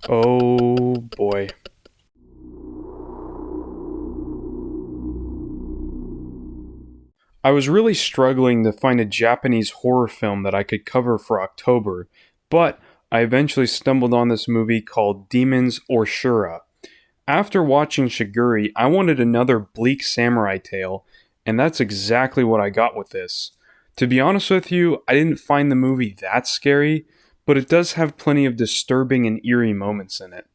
Oh boy. I was really struggling to find a Japanese horror film that I could cover for October, but I eventually stumbled on this movie called Demons or Shura. After watching Shiguri, I wanted another bleak samurai tale, and that's exactly what I got with this. To be honest with you, I didn't find the movie that scary, but it does have plenty of disturbing and eerie moments in it.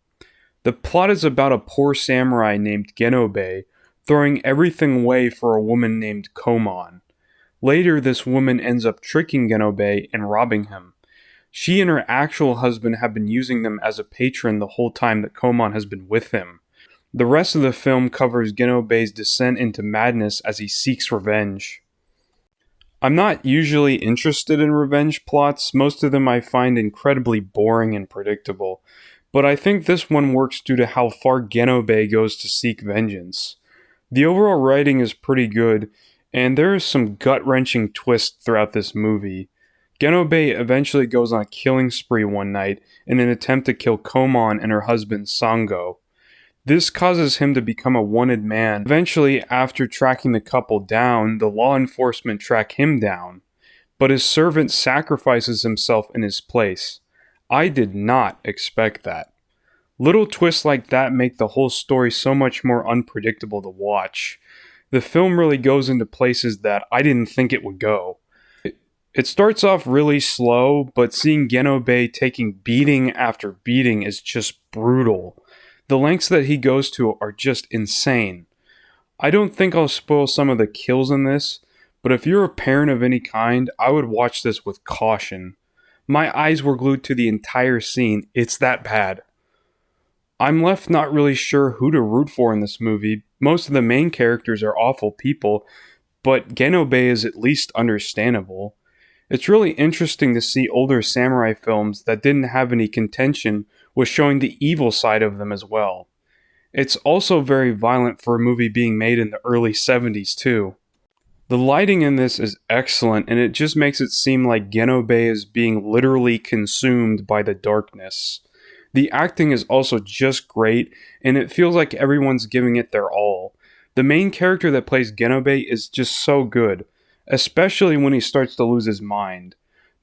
The plot is about a poor samurai named Genobe throwing everything away for a woman named Komon. Later, this woman ends up tricking Genobe and robbing him. She and her actual husband have been using them as a patron the whole time that Komon has been with him. The rest of the film covers Genobe's descent into madness as he seeks revenge. I'm not usually interested in revenge plots, most of them I find incredibly boring and predictable, but I think this one works due to how far Genobe goes to seek vengeance. The overall writing is pretty good, and there is some gut-wrenching twists throughout this movie. Genobe eventually goes on a killing spree one night in an attempt to kill Komon and her husband Sango. This causes him to become a wanted man. Eventually, after tracking the couple down, the law enforcement track him down, but his servant sacrifices himself in his place. I did not expect that. Little twists like that make the whole story so much more unpredictable to watch. The film really goes into places that I didn't think it would go. It starts off really slow, but seeing Genobe taking beating after beating is just brutal. The lengths that he goes to are just insane. I don't think I'll spoil some of the kills in this, but if you're a parent of any kind, I would watch this with caution. My eyes were glued to the entire scene, it's that bad. I'm left not really sure who to root for in this movie. Most of the main characters are awful people, but Genobe is at least understandable. It's really interesting to see older samurai films that didn't have any contention with showing the evil side of them as well. It's also very violent for a movie being made in the early 70s too. The lighting in this is excellent, and it just makes it seem like Genobe is being literally consumed by the darkness. The acting is also just great, and it feels like everyone's giving it their all. The main character that plays Genobe is just so good, especially when he starts to lose his mind.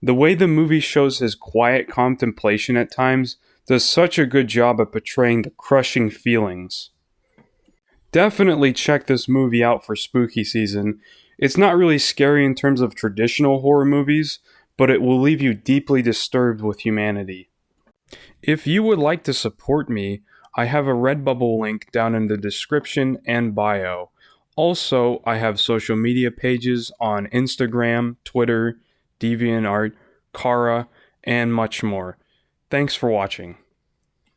The way the movie shows his quiet contemplation at times does such a good job at portraying the crushing feelings. Definitely check this movie out for spooky season. It's not really scary in terms of traditional horror movies, but it will leave you deeply disturbed with humanity. If you would like to support me, I have a Redbubble link down in the description and bio. Also, I have social media pages on Instagram, Twitter, DeviantArt, Kara, and much more. Thanks for watching.